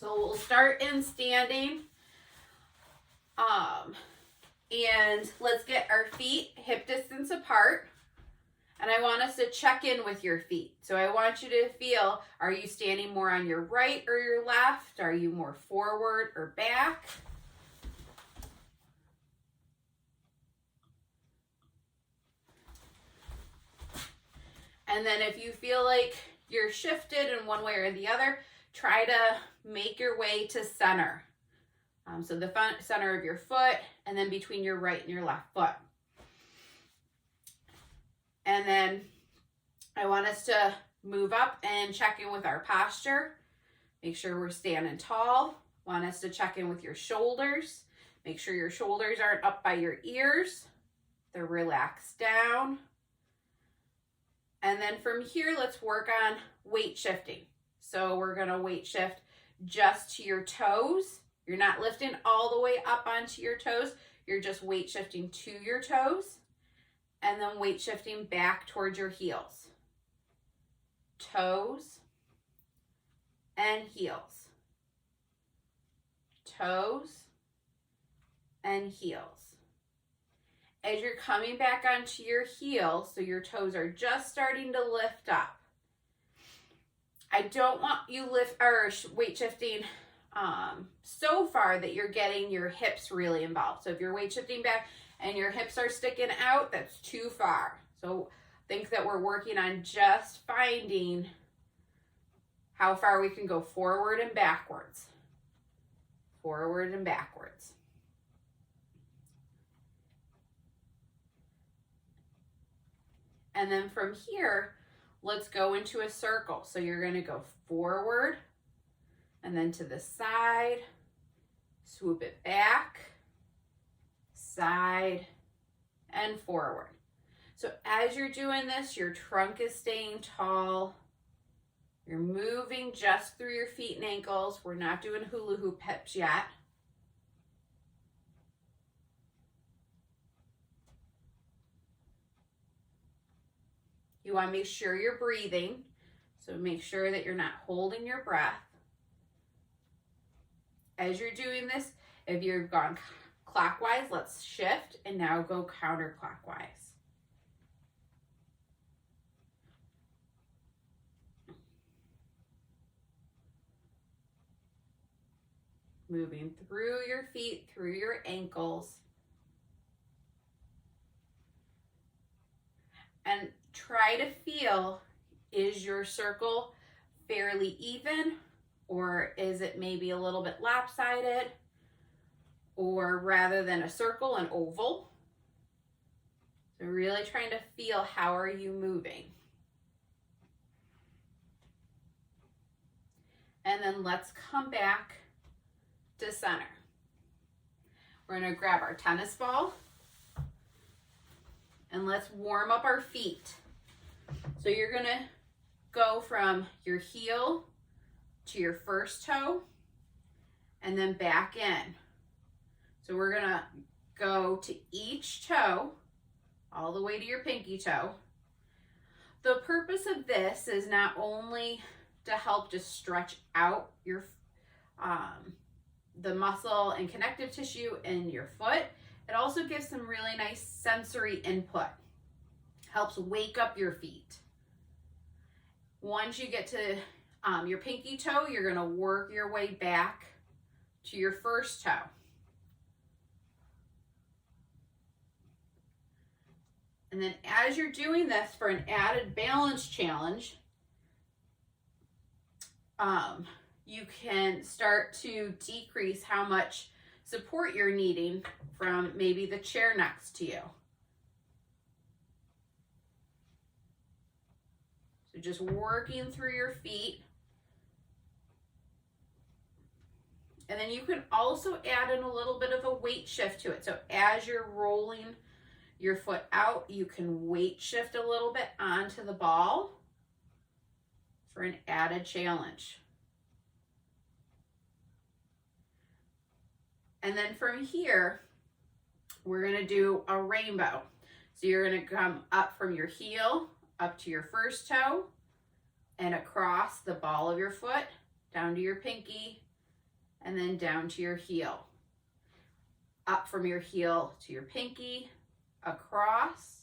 So we'll start in standing. And let's get our feet hip distance apart. And I want us to check in with your feet. So I want you to feel, are you standing more on your right or your left? Are you more forward or back? And then if you feel like you're shifted in one way or the other, try to make your way to center. So the center of your foot, and then between your right and your left foot. And then I want us to move up and check in with our posture. Make sure we're standing tall. Want us to check in with your shoulders. Make sure your shoulders aren't up by your ears. They're relaxed down. And then from here, let's work on weight shifting. So we're going to weight shift just to your toes. You're not lifting all the way up onto your toes. You're just weight shifting to your toes. And then weight shifting back towards your heels. Toes and heels. Toes and heels. As you're coming back onto your heels, so your toes are just starting to lift up. I don't want you weight shifting so far that you're getting your hips really involved. So if you're weight shifting back and your hips are sticking out, that's too far. So think that we're working on just finding how far we can go forward and backwards. Forward and backwards. And then from here, let's go into a circle. So you're going to go forward and then to the side, swoop it back, side, and forward. So as you're doing this, your trunk is staying tall. You're moving just through your feet and ankles. We're not doing hula hoop hips yet. You want to make sure you're breathing. So make sure that you're not holding your breath. As you're doing this, if you've gone clockwise, let's shift and now go counterclockwise. Moving through your feet, through your ankles. And try to feel, is your circle fairly even, or is it maybe a little bit lopsided, or rather than a circle, an oval? So really trying to feel, how are you moving? And then let's come back to center. We're going to grab our tennis ball and let's warm up our feet. So you're going to go from your heel to your first toe and then back in. So we're going to go to each toe all the way to your pinky toe. The purpose of this is not only to help just stretch out your the muscle and connective tissue in your foot, it also gives some really nice sensory input. Helps wake up your feet. Once you get to your pinky toe, you're going to work your way back to your first toe. And then as you're doing this, for an added balance challenge, you can start to decrease how much support you're needing from maybe the chair next to you. So just working through your feet. And then you can also add in a little bit of a weight shift to it. So as you're rolling your foot out, you can weight shift a little bit onto the ball for an added challenge. And then from here, we're going to do a rainbow. So you're going to come up from your heel, up to your first toe, and across the ball of your foot, down to your pinky, and then down to your heel. Up from your heel to your pinky, across,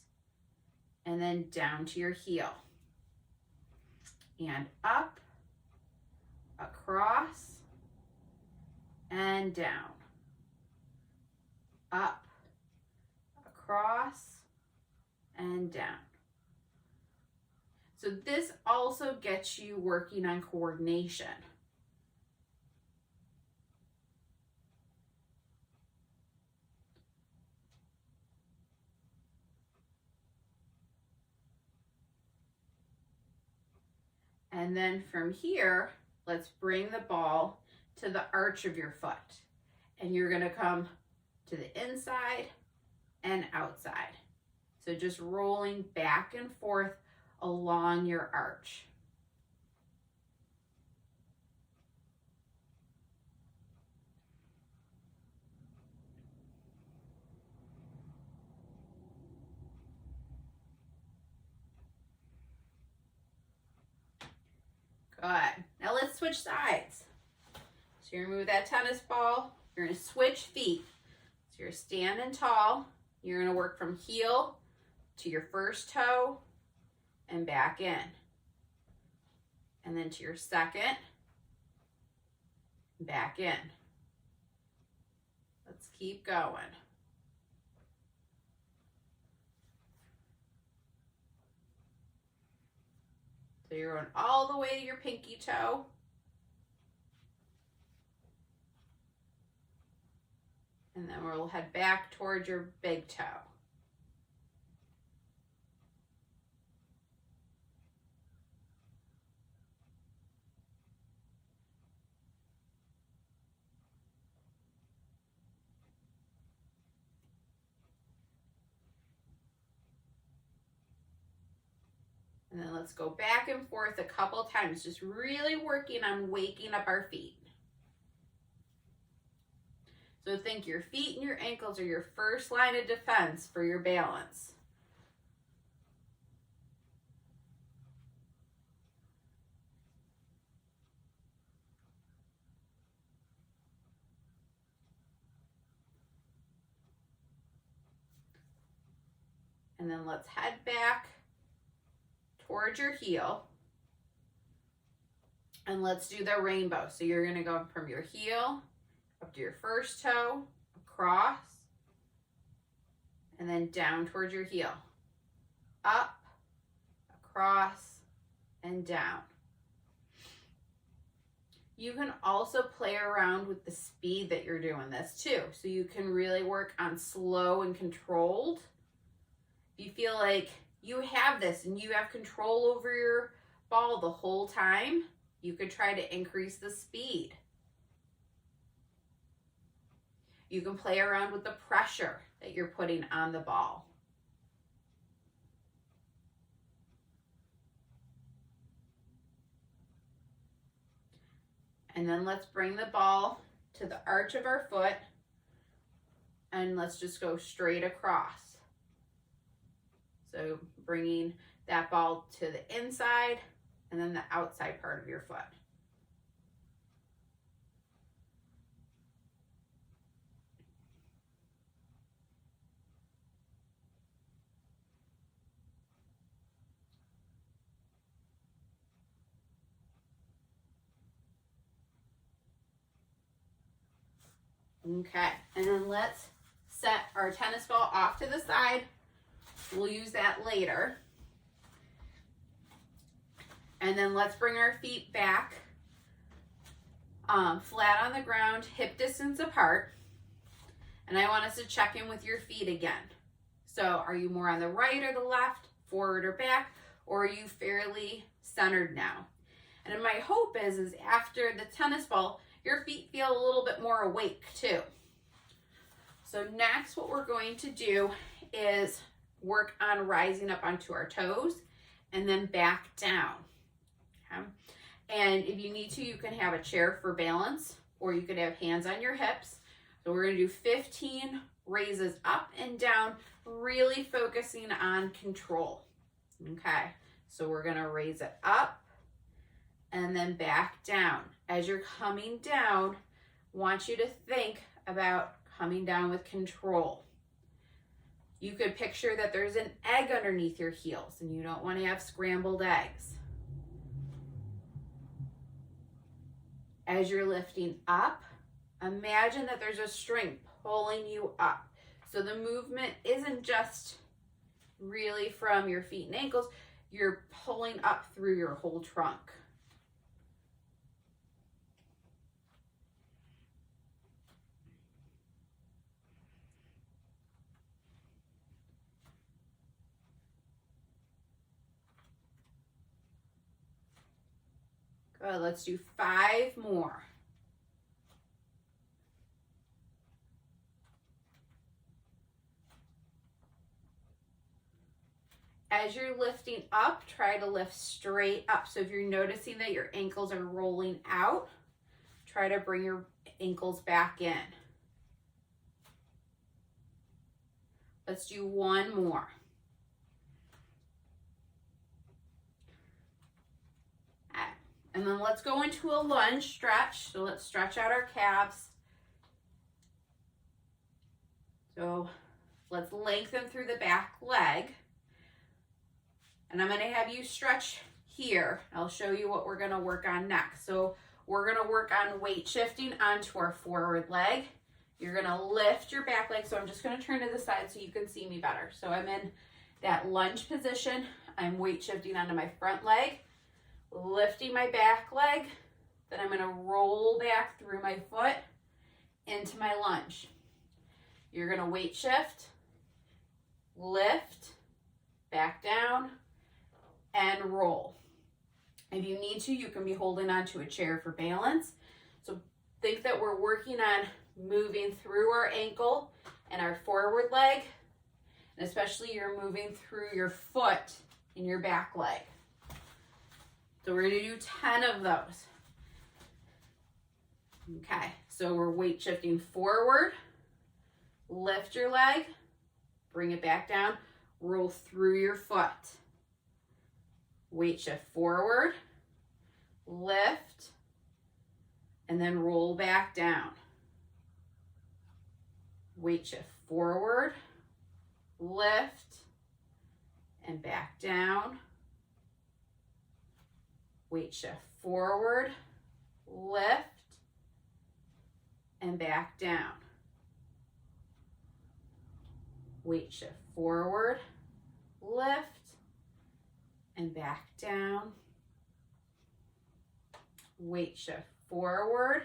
and then down to your heel. And up, across, and down. Up, across, and down. So this also gets you working on coordination. And then from here, let's bring the ball to the arch of your foot. And you're gonna come to the inside and outside. So just rolling back and forth along your arch. Good. Now let's switch sides. So you're gonna move that tennis ball. You're gonna switch feet. So you're standing tall. You're gonna work from heel to your first toe and back in. And then to your second, back in. Let's keep going. So you're going all the way to your pinky toe. And then we'll head back towards your big toe. And then let's go back and forth a couple times, just really working on waking up our feet. So think your feet and your ankles are your first line of defense for your balance. And then let's head back towards your heel. And let's do the rainbow. So you're gonna go from your heel up to your first toe, across, and then down towards your heel. Up, across, and down. You can also play around with the speed that you're doing this too. So you can really work on slow and controlled. If you feel like you have this and you have control over your ball the whole time, you could try to increase the speed. You can play around with the pressure that you're putting on the ball. And then let's bring the ball to the arch of our foot and let's just go straight across. So bringing that ball to the inside and then the outside part of your foot. Okay, and then let's set our tennis ball off to the side. We'll use that later. And then let's bring our feet back flat on the ground, hip distance apart. And I want us to check in with your feet again. So are you more on the right or the left, forward or back, or are you fairly centered now? And my hope is after the tennis ball, your feet feel a little bit more awake too. So next what we're going to do is work on rising up onto our toes and then back down. Okay? And if you need to, you can have a chair for balance or you could have hands on your hips. So we're going to do 15 raises up and down, really focusing on control. Okay, so we're going to raise it up and then back down. As you're coming down, want you to think about coming down with control. You could picture that there's an egg underneath your heels and you don't want to have scrambled eggs. As you're lifting up, imagine that there's a string pulling you up. So the movement isn't just really from your feet and ankles, you're pulling up through your whole trunk. Good, let's do 5 more. As you're lifting up, try to lift straight up. So if you're noticing that your ankles are rolling out, try to bring your ankles back in. Let's do 1 more. And then let's go into a lunge stretch. So let's stretch out our calves. So let's lengthen through the back leg. And I'm going to have you stretch here. I'll show you what we're going to work on next. So we're going to work on weight shifting onto our forward leg. You're going to lift your back leg. So I'm just going to turn to the side so you can see me better. So I'm in that lunge position. I'm weight shifting onto my front leg, lifting my back leg. Then I'm going to roll back through my foot into my lunge. You're going to weight shift, lift, back down, and roll. If you need to, you can be holding onto a chair for balance. So think that we're working on moving through our ankle and our forward leg, and especially you're moving through your foot and your back leg. So we're going to do 10 of those. Okay, so we're weight shifting forward, lift your leg, bring it back down, roll through your foot. Weight shift forward, lift, and then roll back down. Weight shift forward, lift, and back down. Weight shift forward, lift, and back down. Weight shift forward, lift, and back down. Weight shift forward,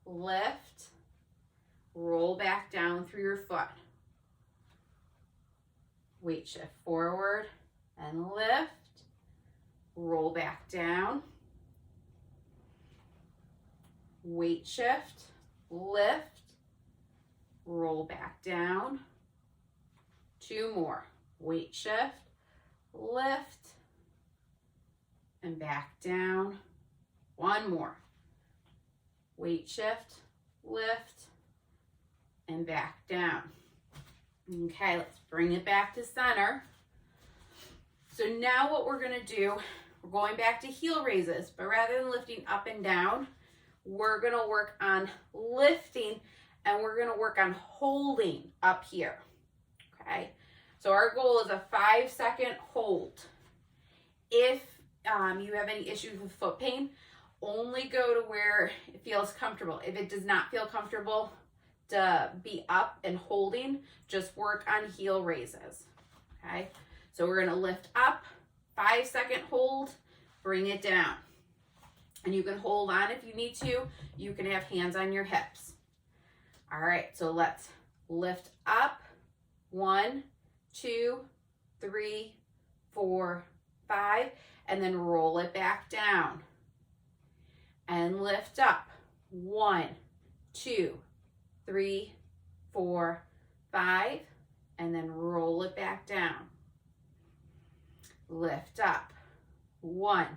lift, roll back down through your foot. Weight shift forward and lift, roll back down. Weight shift, lift, roll back down. 2 more. Weight shift, lift, and back down. 1 more. Weight shift, lift, and back down. Okay, let's bring it back to center. So now what we're going to do, we're going back to heel raises, but rather than lifting up and down, we're going to work on lifting and we're going to work on holding up here. Okay, so our goal is a 5-second hold. If you have any issues with foot pain, only go to where it feels comfortable. If it does not feel comfortable to be up and holding, just work on heel raises. Okay, so we're going to lift up, 5-second hold, bring it down. And you can hold on if you need to. You can have hands on your hips. All right, so let's lift up. 1, 2, 3, 4, 5, and then roll it back down. And lift up. 1, 2, 3, 4, 5, and then roll it back down. Lift up. 1,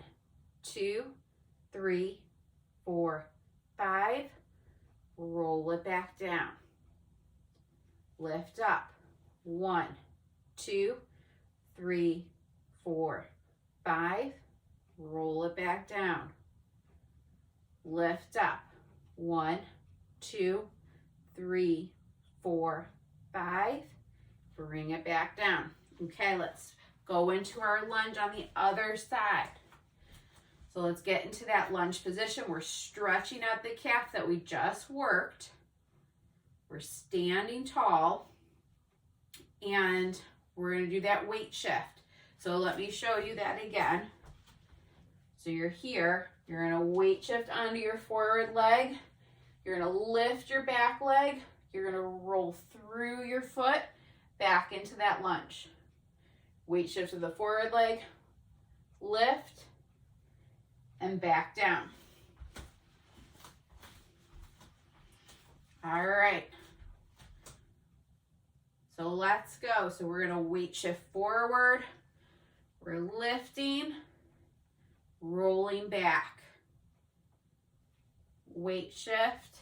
2, 3, 4, 5, roll it back down. Lift up. 1, 2, 3, 4, 5, roll it back down. Lift up. 1, 2, 3, 4, 5. Bring it back down. Okay, let's go into our lunge on the other side. So let's get into that lunge position. We're stretching out the calf that we just worked. We're standing tall, and we're going to do that weight shift. So let me show you that again. So you're here, you're going to weight shift onto your forward leg. You're going to lift your back leg. You're going to roll through your foot back into that lunge. Weight shift to the forward leg, lift, and back down. All right. So let's go. So we're going to weight shift forward. We're lifting, rolling back. Weight shift,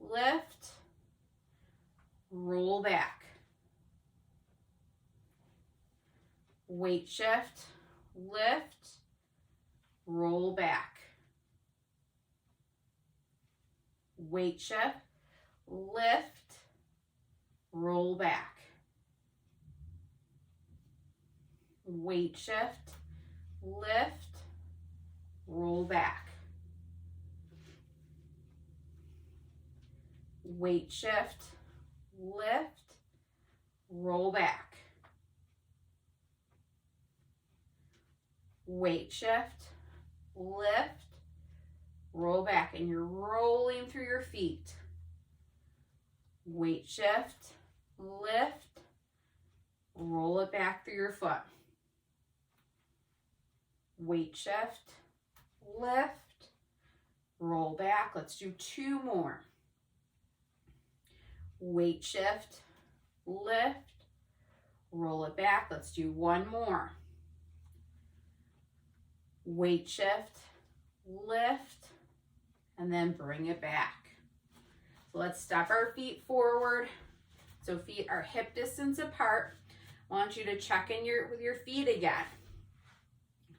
lift, roll back. Weight shift, lift, roll back. Weight shift, lift, roll back. Weight shift, lift, roll back. Weight shift, lift, roll back. Weight shift, lift, roll back, and you're rolling through your feet. Weight shift, lift, roll it back through your foot. Weight shift, lift, roll back. Let's do 2 more. Weight shift, lift, roll it back. Let's do 1 more. Weight shift, lift, and then bring it back. So let's step our feet forward. So feet are hip distance apart. I want you to check in with your feet again.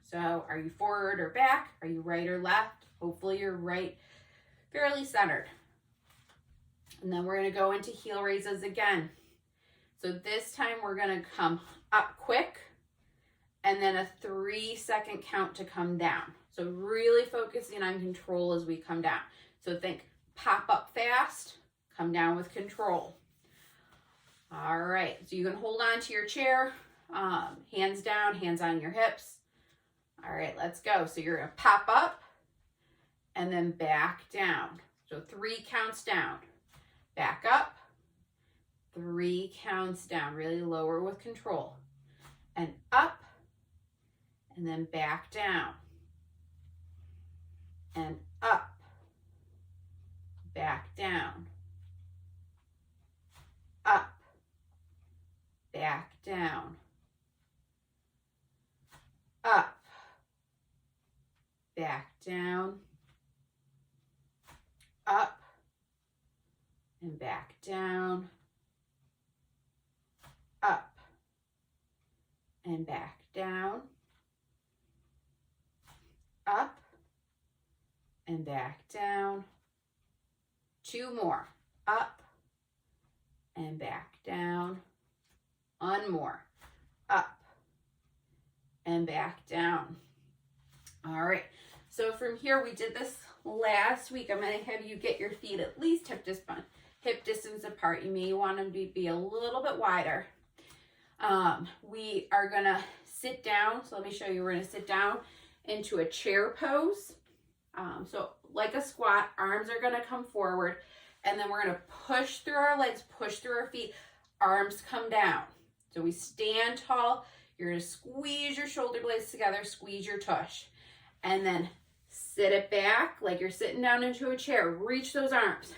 So are you forward or back? Are you right or left? Hopefully you're right, fairly centered. And then we're going to go into heel raises again. So this time we're going to come up quick and then a 3-second count to come down. So really focusing on control as we come down. So think pop up fast, come down with control. All right, so you can hold on to your chair, hands down, hands on your hips. All right, let's go. So you're gonna pop up and then back down. So 3 counts down. Back up, 3 counts down, really lower with control. And up, and then back down. And up, back down. Up, back down. Up, back down. Up, and back down. Up, and back down. Up, and back down. 2 more. Up, and back down. 1 more. Up, and back down. All right, so from here, we did this last week. I'm going to have you get your feet at least hip distance apart. You may want them to be a little bit wider. We are going to sit down. So let me show you. We're going to sit down into a chair pose. So like a squat, arms are going to come forward, and then we're going to push through our legs, push through our feet, arms come down. So we stand tall. You're going to squeeze your shoulder blades together, squeeze your tush, and then sit it back like you're sitting down into a chair. Reach those arms.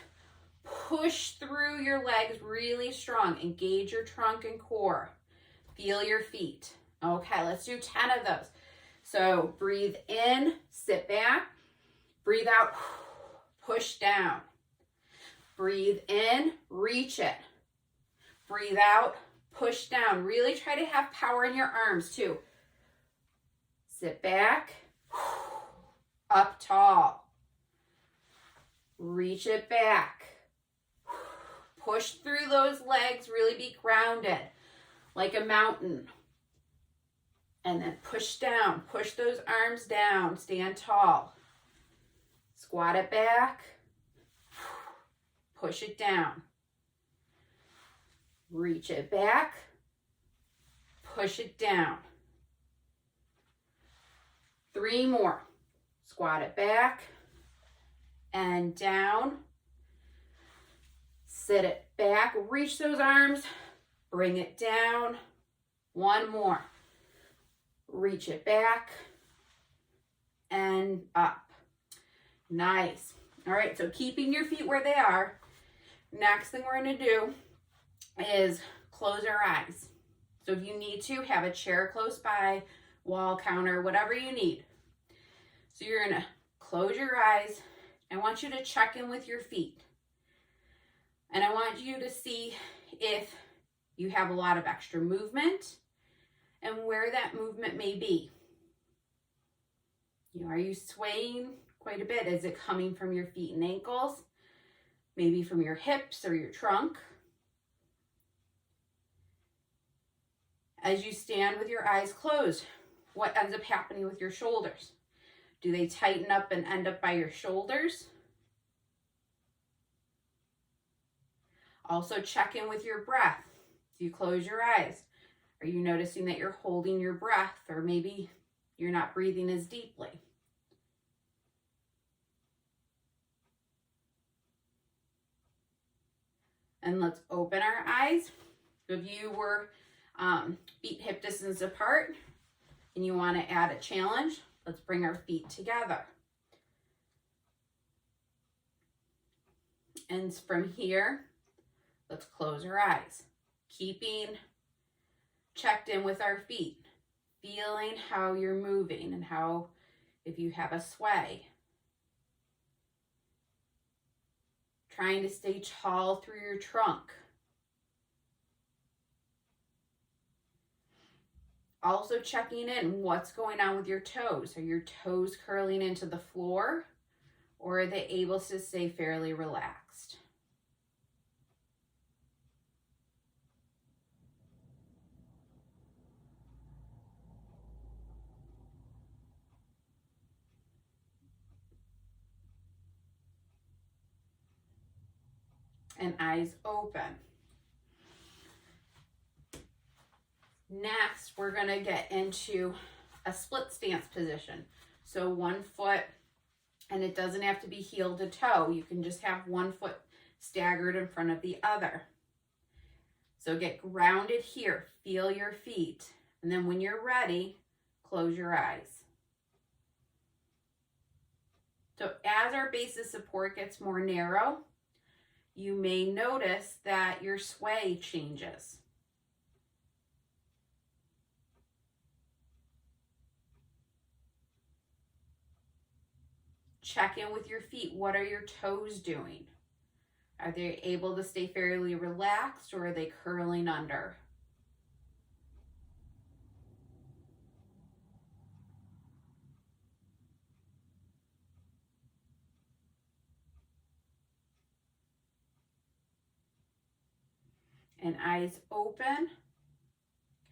Push through your legs really strong. Engage your trunk and core. Feel your feet. Okay, let's do 10 of those. So breathe in, sit back. Breathe out, push down. Breathe in, reach it. Breathe out, push down. Really try to have power in your arms too. Sit back, up tall. Reach it back. push through those legs, really be grounded like a mountain. And then push down, push those arms down, stand tall. Squat it back, push it down. Reach it back, push it down. 3 more. Squat it back and down. Sit it back, reach those arms, bring it down. 1 more. Reach it back and up. Nice. All right, so keeping your feet where they are. Next thing we're going to do is close our eyes. So if you need to, have a chair close by, wall, counter, whatever you need. So you're going to close your eyes. I want you to check in with your feet. And I want you to see if you have a lot of extra movement and where that movement may be. Are you swaying quite a bit? Is it coming from your feet and ankles? Maybe from your hips or your trunk? As you stand with your eyes closed, what ends up happening with your shoulders? Do they tighten up and end up by your shoulders? Also check in with your breath. If you close your eyes, are you noticing that you're holding your breath, or maybe you're not breathing as deeply? And let's open our eyes. So if you were feet hip distance apart and you want to add a challenge, let's bring our feet together. And from here, let's close our eyes, keeping checked in with our feet, feeling how you're moving and how, if you have a sway. Trying to stay tall through your trunk. Also checking in what's going on with your toes. Are your toes curling into the floor, or are they able to stay fairly relaxed? And eyes open. Next, we're going to get into a split stance position. So 1 foot, and it doesn't have to be heel to toe. You can just have 1 foot staggered in front of the other. So get grounded here. Feel your feet. And then when you're ready, close your eyes. So as our base of support gets more narrow, you may notice that your sway changes. Check in with your feet. What are your toes doing? Are they able to stay fairly relaxed, or are they curling under? And eyes open.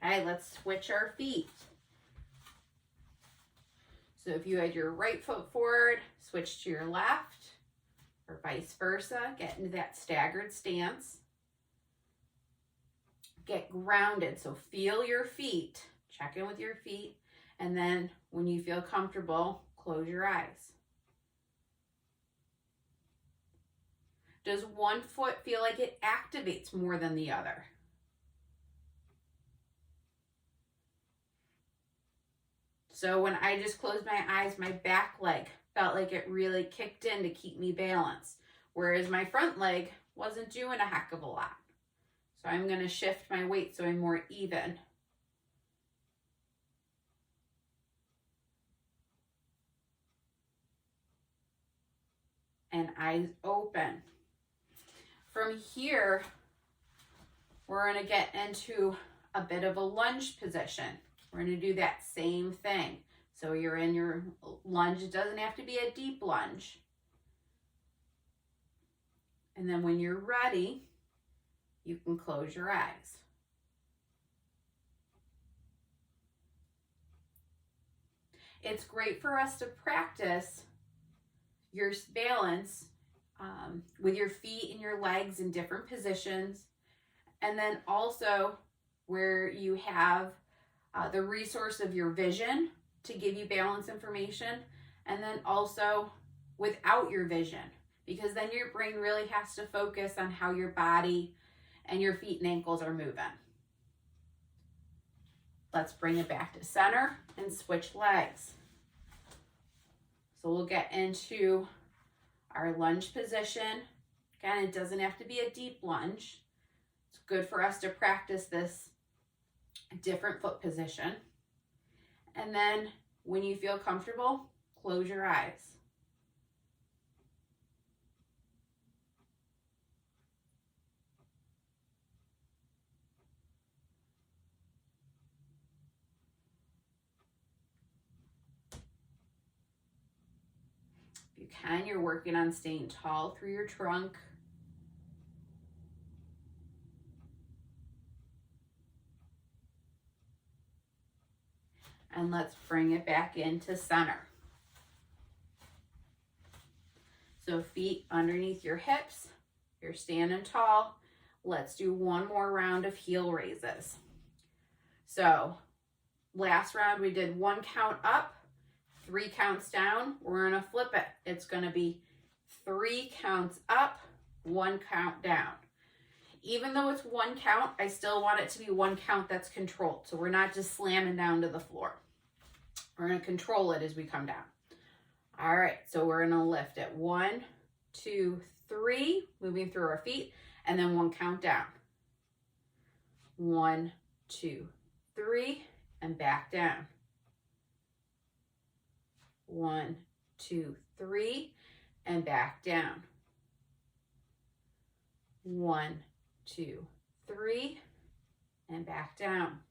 Okay, let's switch our feet. So if you had your right foot forward, switch to your left, or vice versa. Get into that staggered stance. Get grounded, so feel your feet. Check in with your feet, and then when you feel comfortable, close your eyes. Does 1 foot feel like it activates more than the other? So when I just closed my eyes, my back leg felt like it really kicked in to keep me balanced, whereas my front leg wasn't doing a heck of a lot. So I'm going to shift my weight so I'm more even. And eyes open. From here, we're going to get into a bit of a lunge position. We're going to do that same thing. So you're in your lunge. It doesn't have to be a deep lunge. And then when you're ready, you can close your eyes. It's great for us to practice your balance with your feet and your legs in different positions. And then also where you have the resource of your vision to give you balance information. And then also without your vision, because then your brain really has to focus on how your body and your feet and ankles are moving. Let's bring it back to center and switch legs. So we'll get into our lunge position. Again, it doesn't have to be a deep lunge. It's good for us to practice this different foot position. And then when you feel comfortable, close your eyes. If you can, you're working on staying tall through your trunk. And let's bring it back into center. So feet underneath your hips, you're standing tall. Let's do one more round of heel raises. So last round we did 1 count up, 3 counts down. We're gonna flip it. It's gonna be 3 counts up, 1 count down. Even though it's 1 count, I still want it to be 1 count that's controlled. So we're not just slamming down to the floor. We're gonna control it as we come down. All right, so we're gonna lift it. 1, 2, 3, moving through our feet, and then 1 count down. 1, 2, 3, and back down. 1, 2, 3, and back down. 1, 2, 3, and back down.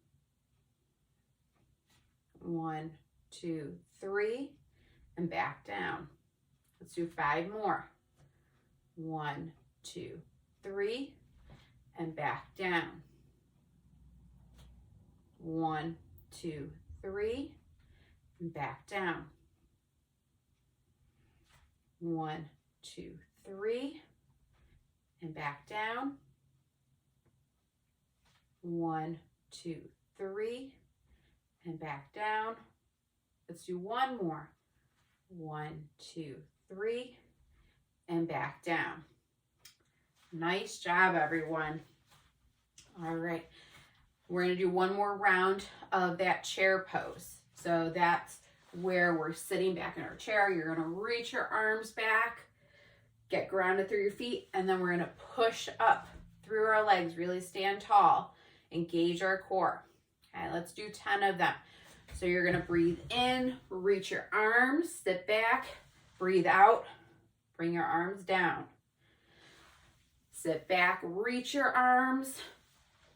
1, 2, 3, and back down. Let's do 5 more. 1, 2, 3, and back down. 1, 2, 3, and back down. 1, 2, 3, and back down. 1, 2, 3, and back down. Let's do 1 more. 1, 2, 3, and back down. Nice job, everyone. All right, we're gonna do 1 more round of that chair pose. So that's where we're sitting back in our chair. You're gonna reach your arms back, get grounded through your feet, and then we're gonna push up through our legs, really stand tall, engage our core. Okay, let's do 10 of them. So you're gonna breathe in, reach your arms, sit back, breathe out, bring your arms down. Sit back, reach your arms,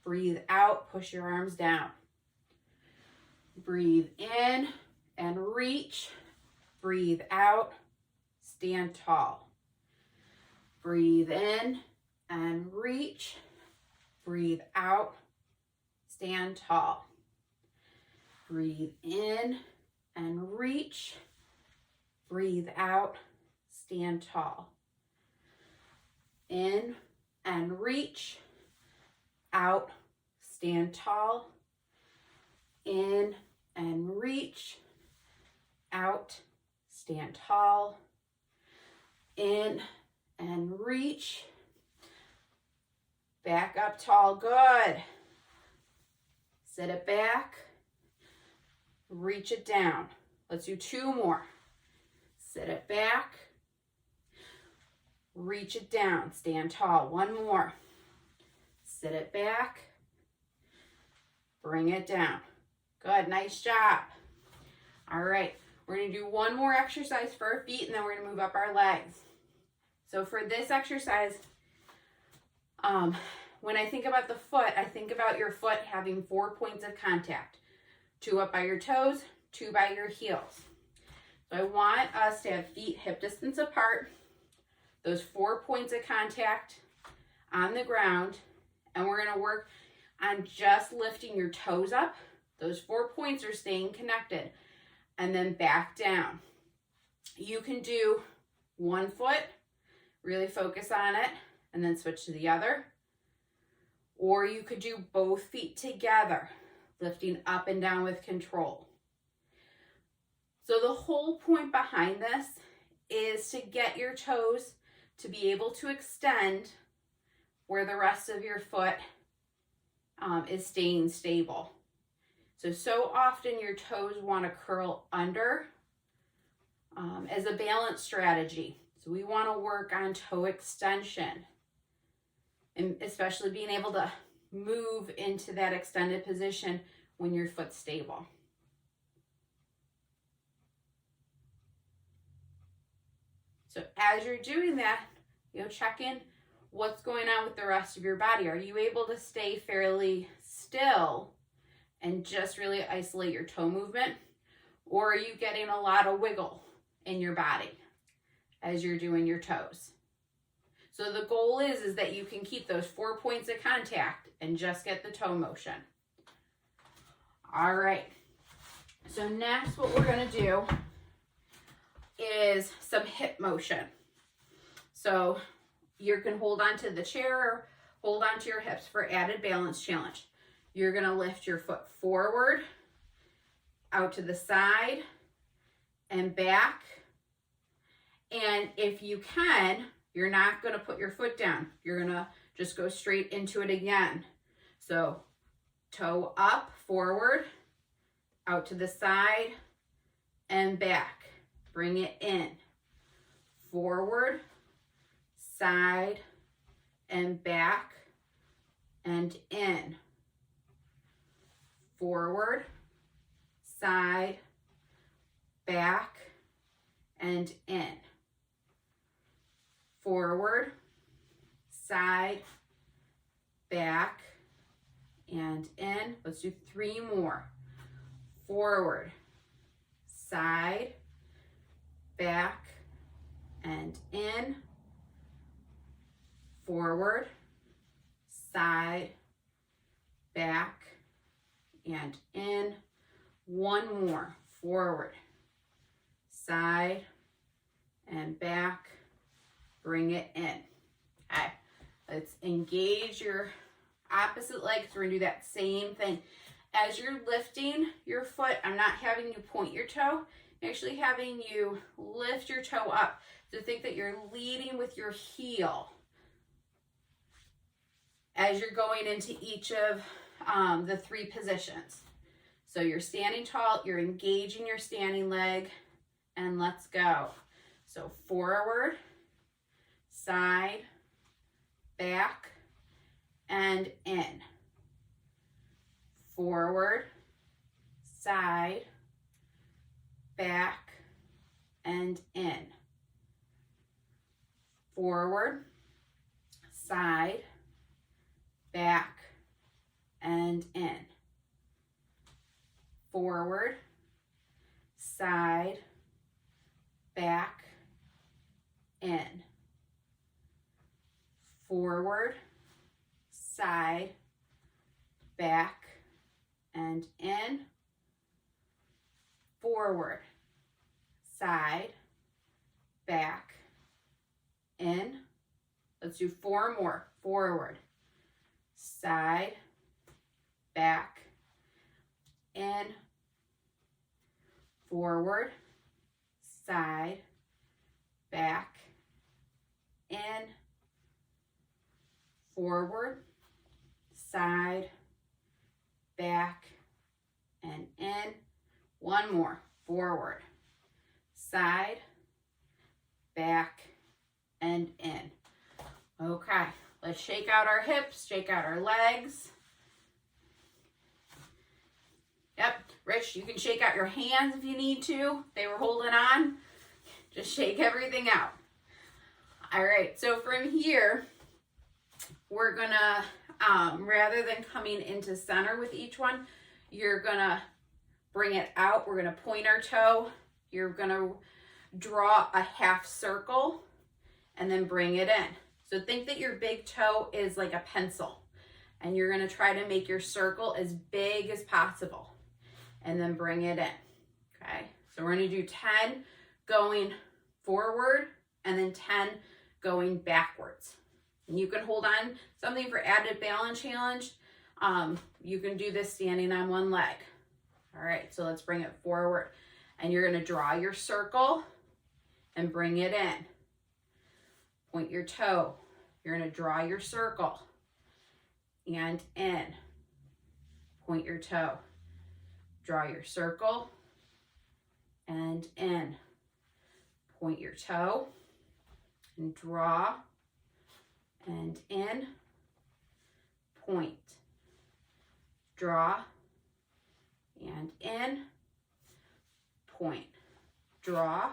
breathe out, push your arms down. Breathe in and reach, breathe out, stand tall. Breathe in and reach, breathe out, stand tall. Breathe in and reach, breathe out, stand tall. In and reach, out, stand tall. In and reach, out, stand tall. In and reach, back up tall, good. Sit it back, reach it down. Let's do 2 more. Sit it back, reach it down, stand tall. 1 more. Sit it back, bring it down. Good, nice job. All right, we're gonna do 1 more exercise for our feet and then we're gonna move up our legs. So for this exercise, when I think about the foot, I think about your foot having 4 points of contact. 2 up by your toes, 2 by your heels. So I want us to have feet hip distance apart, those 4 points of contact on the ground, And we're gonna work on just lifting your toes up. Those 4 points are staying connected. And then back down. You can do one foot, really focus on it, and then switch to the other. Or you could do both feet together, lifting up and down with control. So the whole point behind this is to get your toes to be able to extend where the rest of your foot is staying stable. So often your toes want to curl under as a balance strategy. So we want to work on toe extension, and especially being able to move into that extended position when your foot's stable. So as you're doing that, check in what's going on with the rest of your body. Are you able to stay fairly still and just really isolate your toe movement? Or are you getting a lot of wiggle in your body as you're doing your toes? So the goal is that you can keep those 4 points of contact and just get the toe motion. All right. So next what we're going to do is some hip motion. So you can hold on to the chair or hold on to your hips for added balance challenge. You're going to lift your foot forward, out to the side, and back. And if you can, you're not going to put your foot down. You're going to just go straight into it again. So toe up, forward, out to the side, and back. Bring it in. Forward, side, and back, and in. Forward, side, back, and in. Forward, side, back, and in. Let's do 3 more. Forward, side, back, and in. Forward, side, back, and in. 1 more. Forward, side, and back. Bring it in. Okay, let's engage your opposite leg. So we're gonna do that same thing. As you're lifting your foot, I'm not having you point your toe. I'm actually having you lift your toe up. So think that you're leading with your heel as you're going into each of the 3 positions. So you're standing tall, you're engaging your standing leg, and let's go. So forward, side, back, and in. Forward, side, back, and in. Forward, side, back, and in. Forward, side, back, in. Forward, side, back, and in. Forward, side, back, in. Let's do 4 more. Forward, side, back, in. Forward, side, back, in. Forward, side, back, and in. 1 more. Forward, side, back, and in. Okay, let's shake out our hips, shake out our legs. Yep, Rich, you can shake out your hands if you need to. They were holding on. Just shake everything out. All right, so from here, we're gonna, rather than coming into center with each one, you're gonna bring it out. We're gonna point our toe. You're gonna draw a half circle and then bring it in. So think that your big toe is like a pencil. And you're gonna try to make your circle as big as possible. And then bring it in, okay? So we're gonna do 10 going forward and then 10 going backwards. And you can hold on something for added balance challenge. You can do this standing on one leg. All right, so let's bring it forward. And you're gonna draw your circle and bring it in. Point your toe. You're gonna draw your circle and in. Point your toe. Draw your circle and in. Point your toe and draw and in. Point. Draw and in. Point. Draw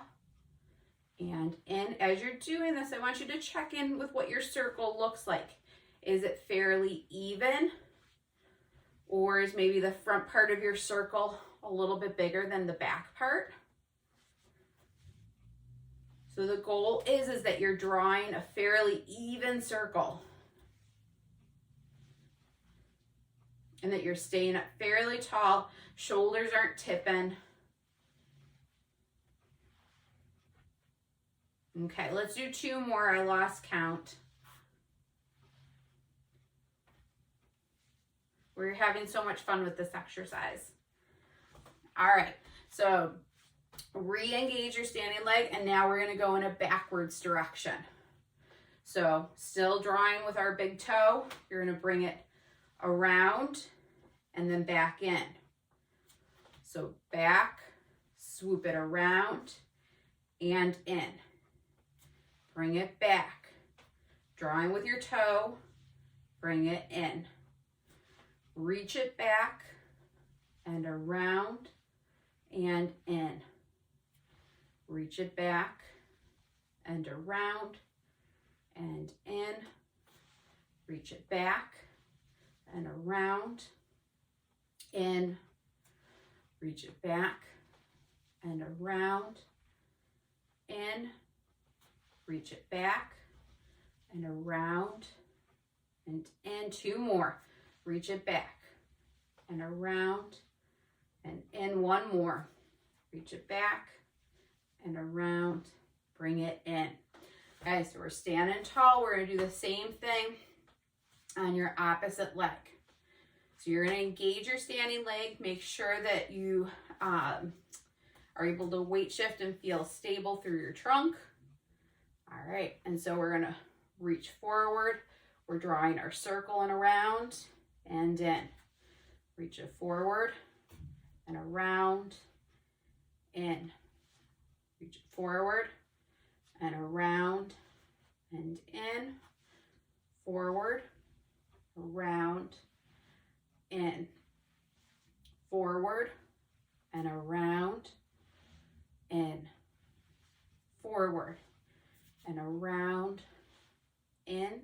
and in. As you're doing this, I want you to check in with what your circle looks like. Is it fairly even? Or is maybe the front part of your circle a little bit bigger than the back part? So the goal is that you're drawing a fairly even circle. And that you're staying up fairly tall. Shoulders aren't tipping. Okay, let's do 2 more. I lost count. We're having so much fun with this exercise. All right, so re-engage your standing leg, and now we're gonna go in a backwards direction. So still drawing with our big toe, you're gonna bring it around and then back in. So back, swoop it around and in. Bring it back. Drawing with your toe, bring it in. Reach it back and around and in. Reach it back and around and in. Reach it back and around, in. Reach it back and around, in. Reach it back and around and in. 2 more. Reach it back and around and in. 1 more. Reach it back and around, bring it in. Okay, so we're standing tall. We're gonna do the same thing on your opposite leg. So you're gonna engage your standing leg. Make sure that you are able to weight shift and feel stable through your trunk. All right, and so we're gonna reach forward. We're drawing our circle and around and in. Reach it forward and around, in. Reach it forward and around and in. Forward, around, in. Forward and around, in. Forward and around, in.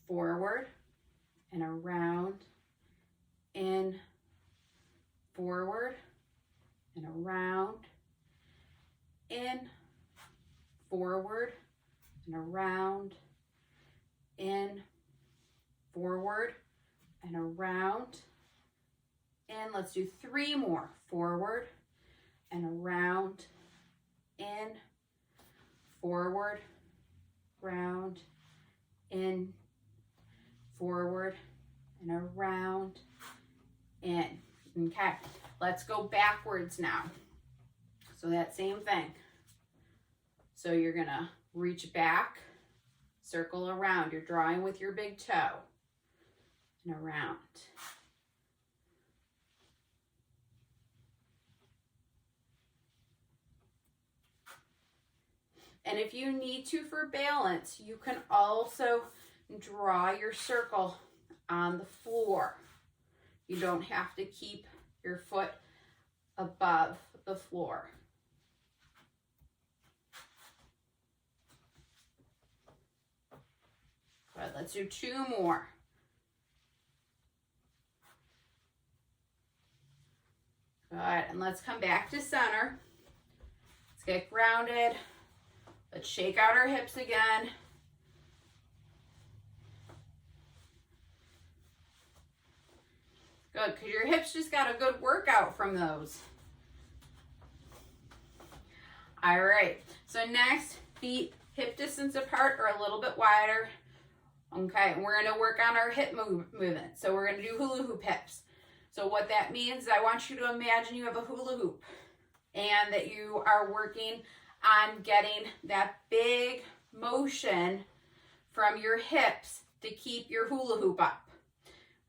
Forward and around, in. Forward and around, in. Forward and around, in. Forward and around, in. Let's do 3 more. Forward and around, in. Forward, round, in. Forward and around, in. Okay, let's go backwards now. So that same thing. So you're gonna reach back, circle around. You're drawing with your big toe and around. And if you need to for balance, you can also draw your circle on the floor. You don't have to keep your foot above the floor. Good, let's do 2 more. Good, and let's come back to center. Let's get grounded. Let's shake out our hips again. Good, because your hips just got a good workout from those. All right, so next, feet hip distance apart or a little bit wider. Okay, and we're gonna work on our hip movement. So we're gonna do hula hoop hips. So what that means is I want you to imagine you have a hula hoop and that you are working on getting that big motion from your hips to keep your hula hoop up.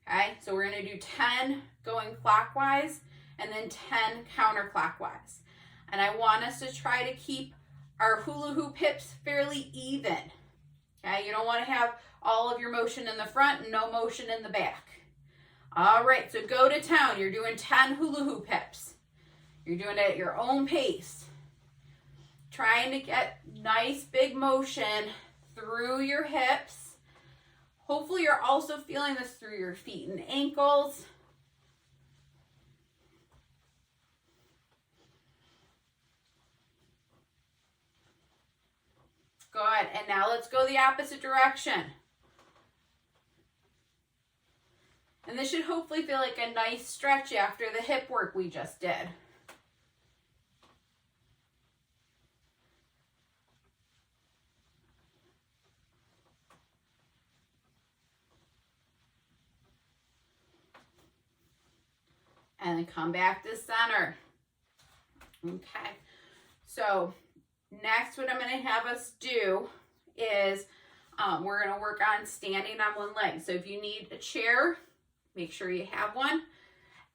Okay, so we're gonna do 10 going clockwise and then 10 counterclockwise. And I want us to try to keep our hula hoop hips fairly even. Okay, you don't want to have all of your motion in the front and no motion in the back. All right, so go to town. You're doing 10 hula hoop hips. You're doing it at your own pace. Trying to get nice big motion through your hips. Hopefully you're also feeling this through your feet and ankles. Good, and now let's go the opposite direction. And this should hopefully feel like a nice stretch after the hip work we just did. And then come back to center. Okay, so next what I'm going to have us do is we're going to work on standing on one leg. So if you need a chair, make sure you have one.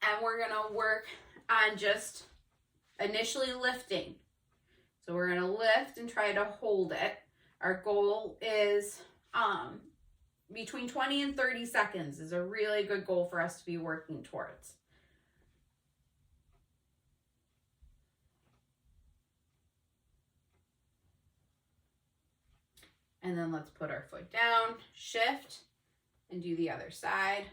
And we're going to work on just initially lifting. So we're going to lift and try to hold it. Our goal is between 20 and 30 seconds is a really good goal for us to be working towards. And then let's put our foot down, shift, and do the other side.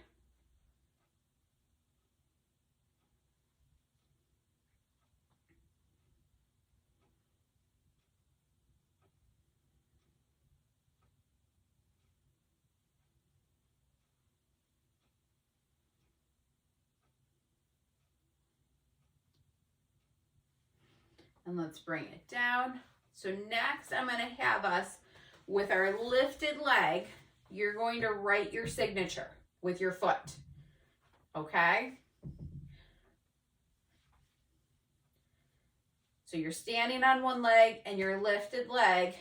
And let's bring it down. So next I'm going to have us with our lifted leg, you're going to write your signature with your foot, okay? So you're standing on one leg and your lifted leg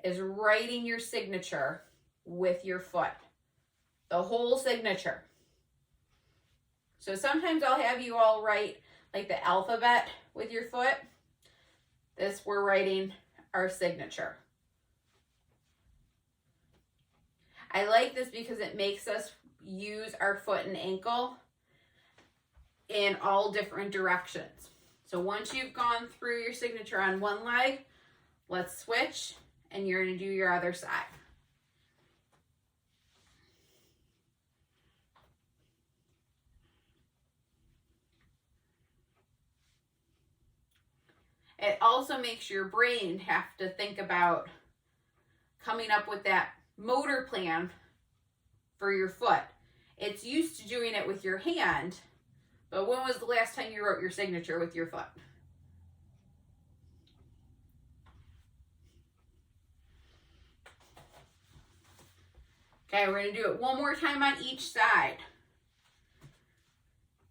is writing your signature with your foot, the whole signature. So sometimes I'll have you all write like the alphabet with your foot. This, we're writing our signature. I like this because it makes us use our foot and ankle in all different directions. So once you've gone through your signature on one leg, let's switch and you're going to do your other side. It also makes your brain have to think about coming up with that motor plan for your foot. It's used to doing it with your hand, but when was the last time you wrote your signature with your foot? Okay, we're going to do it one more time on each side.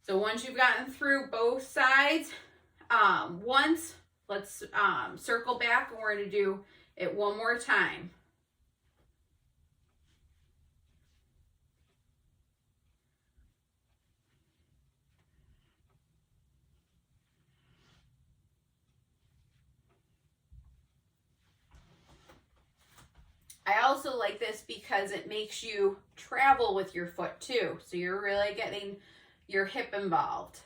So once you've gotten through both sides, let's circle back and we're going to do it one more time. I also like this because it makes you travel with your foot too. So you're really getting your hip involved.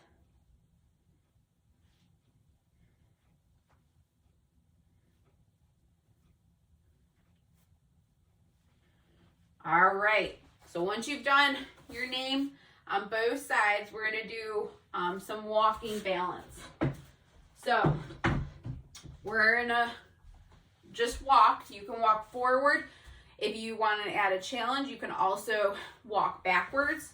All right, so once you've done your name on both sides, we're going to do some walking balance. So we're going to just walk. You can walk forward. If you want to add a challenge, you can also walk backwards.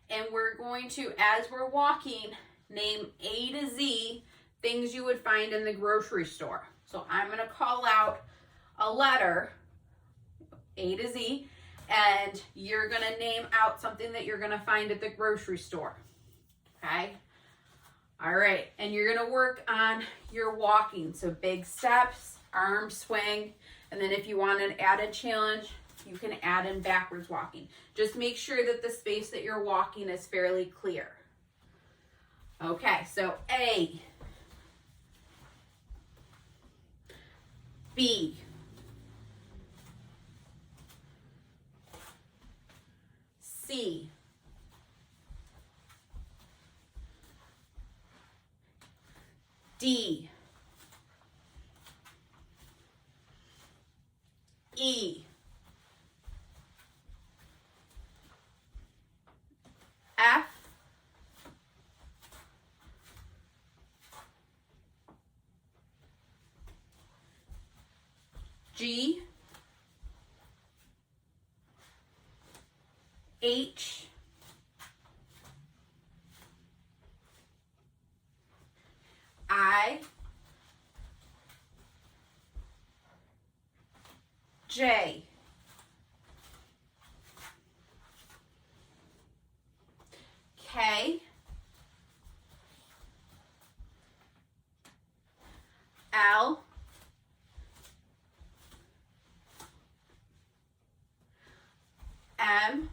And we're going to, as we're walking, name A to Z things you would find in the grocery store. So I'm going to call out a letter, A to Z, and you're going to name out something that you're going to find at the grocery store. Okay? All right, and you're going to work on your walking. So big steps, arm swing, and then if you want an added challenge, you can add in backwards walking. Just make sure that the space that you're walking is fairly clear. Okay, so A, B, C, D, E, F, G, H, I, J, K, L, M,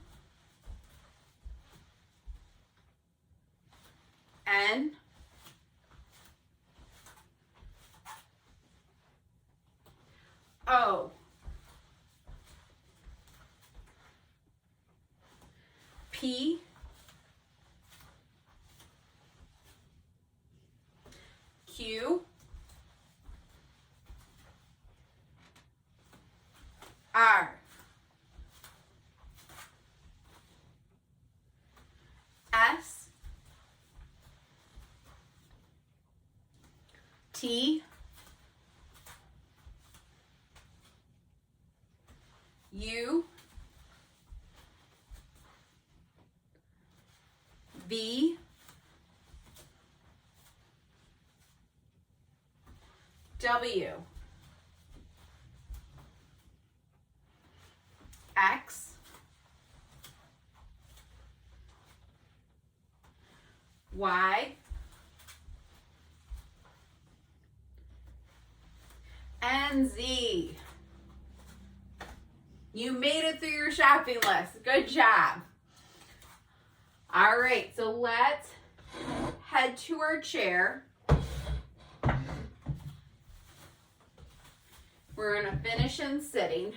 N, O, P, Q, R, S, T, U, V, W, X, Y, and Z. You made it through your shopping list. Good job. All right, so let's head to our chair. We're going to finish in sitting.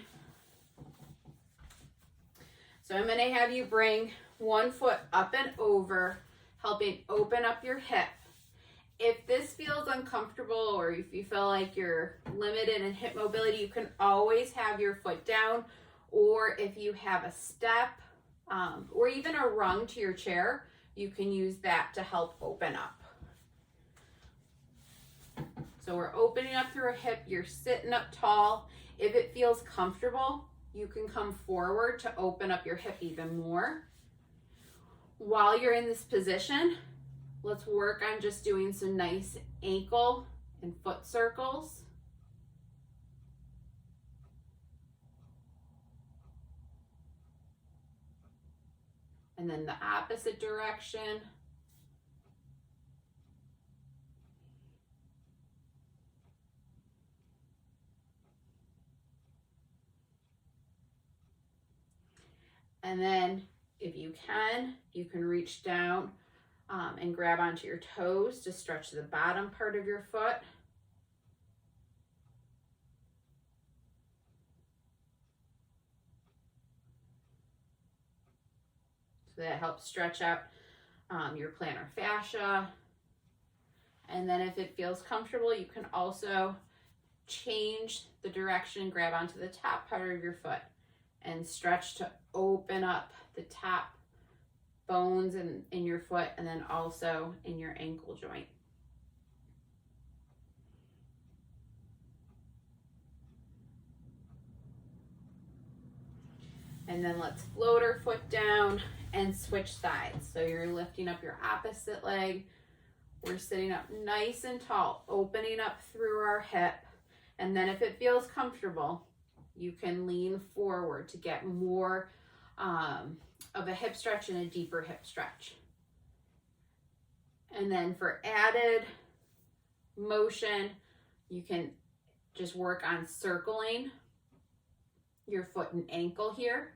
So I'm going to have you bring one foot up and over, helping open up your hip. If this feels uncomfortable or if you feel like you're limited in hip mobility, you can always have your foot down, or if you have a step or even a rung to your chair, you can use that to help open up. So we're opening up through a hip, you're sitting up tall. If it feels comfortable, you can come forward to open up your hip even more. While you're in this position, let's work on just doing some nice ankle and foot circles. And then the opposite direction. And then if you can reach down and grab onto your toes to stretch the bottom part of your foot. So that helps stretch out your plantar fascia. And then if it feels comfortable, you can also change the direction, grab onto the top part of your foot and stretch to open up the top bones in your foot and then also in your ankle joint. And then let's float our foot down and switch sides. So you're lifting up your opposite leg. We're sitting up nice and tall, opening up through our hip. And then if it feels comfortable, you can lean forward to get more of a hip stretch and a deeper hip stretch. And then for added motion, you can just work on circling your foot and ankle here.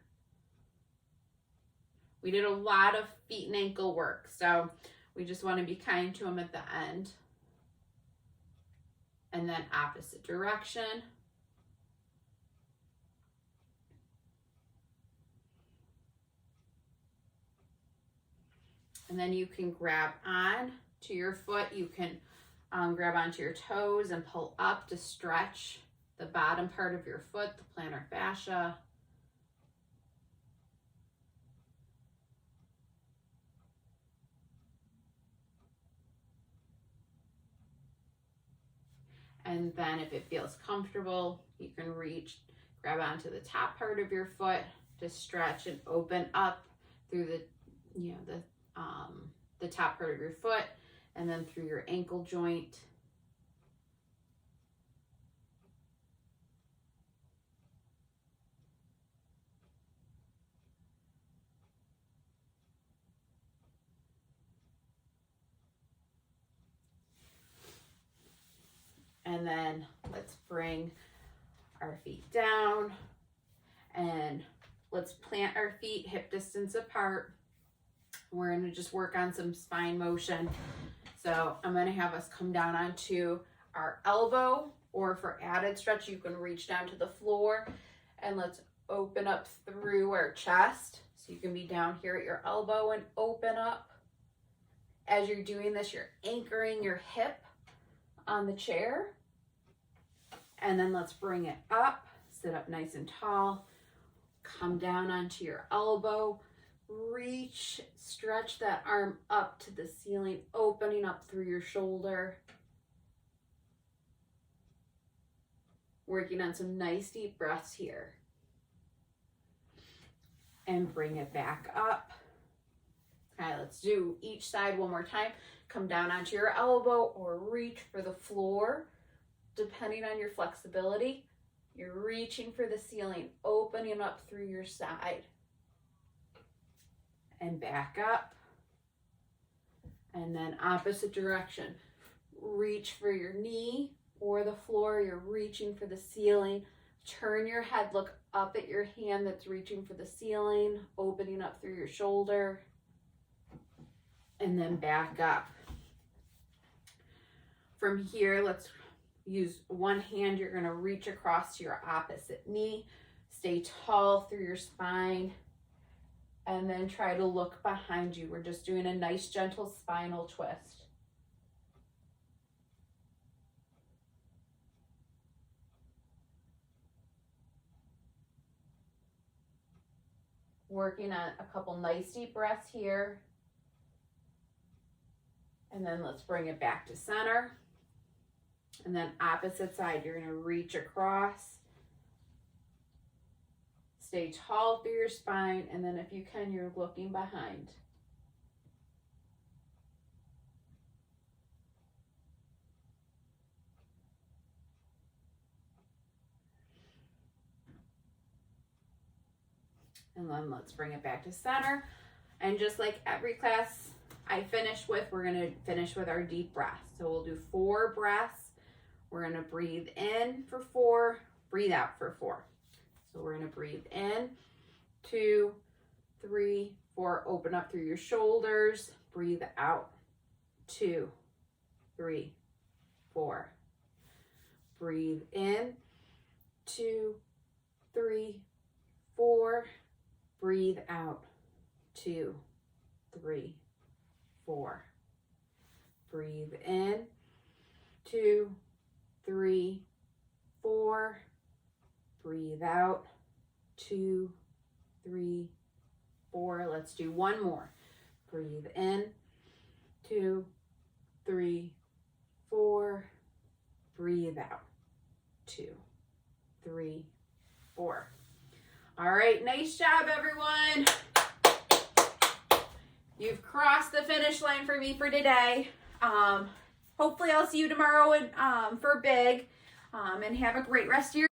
We did a lot of feet and ankle work, so we just want to be kind to them at the end. And then opposite direction. And then you can grab on to your foot. You can grab onto your toes and pull up to stretch the bottom part of your foot, the plantar fascia. And then if it feels comfortable, you can grab onto the top part of your foot to stretch and open up through the top part of your foot, and then through your ankle joint. And then let's bring our feet down and let's plant our feet hip distance apart. We're going to just work on some spine motion. So I'm going to have us come down onto our elbow, or for added stretch, you can reach down to the floor, and let's open up through our chest. So you can be down here at your elbow and open up. As you're doing this, you're anchoring your hip on the chair. And then let's bring it up, sit up nice and tall, come down onto your elbow, reach, stretch that arm up to the ceiling, opening up through your shoulder. Working on some nice deep breaths here. And bring it back up. Okay, let's do each side one more time. Come down onto your elbow or reach for the floor. Depending on your flexibility, you're reaching for the ceiling, opening up through your side. And back up. And then opposite direction. Reach for your knee or the floor. You're reaching for the ceiling. Turn your head, look up at your hand that's reaching for the ceiling, opening up through your shoulder. And then back up. From here, let's use one hand. You're going to reach across to your opposite knee. Stay tall through your spine. And then try to look behind you. We're just doing a nice gentle spinal twist. Working on a couple nice deep breaths here. And then let's bring it back to center. And then opposite side, you're going to reach across. Stay tall through your spine, and then if you can, you're looking behind. And then let's bring it back to center. And just like every class I finish with, we're going to finish with our deep breaths. So we'll do 4 breaths. We're going to breathe in for 4, breathe out for 4. So we're going to breathe in, 2, 3, 4, open up through your shoulders, breathe out, 2, 3, 4. Breathe in, 2, 3, 4, breathe out, 2, 3, 4. Breathe in, 2, 3, 4. Breathe out, 2, 3, 4. Let's do one more. Breathe in, 2, 3, 4. Breathe out, 2, 3, 4. All right, nice job, everyone. You've crossed the finish line for me for today. Hopefully I'll see you tomorrow for big. And have a great rest of your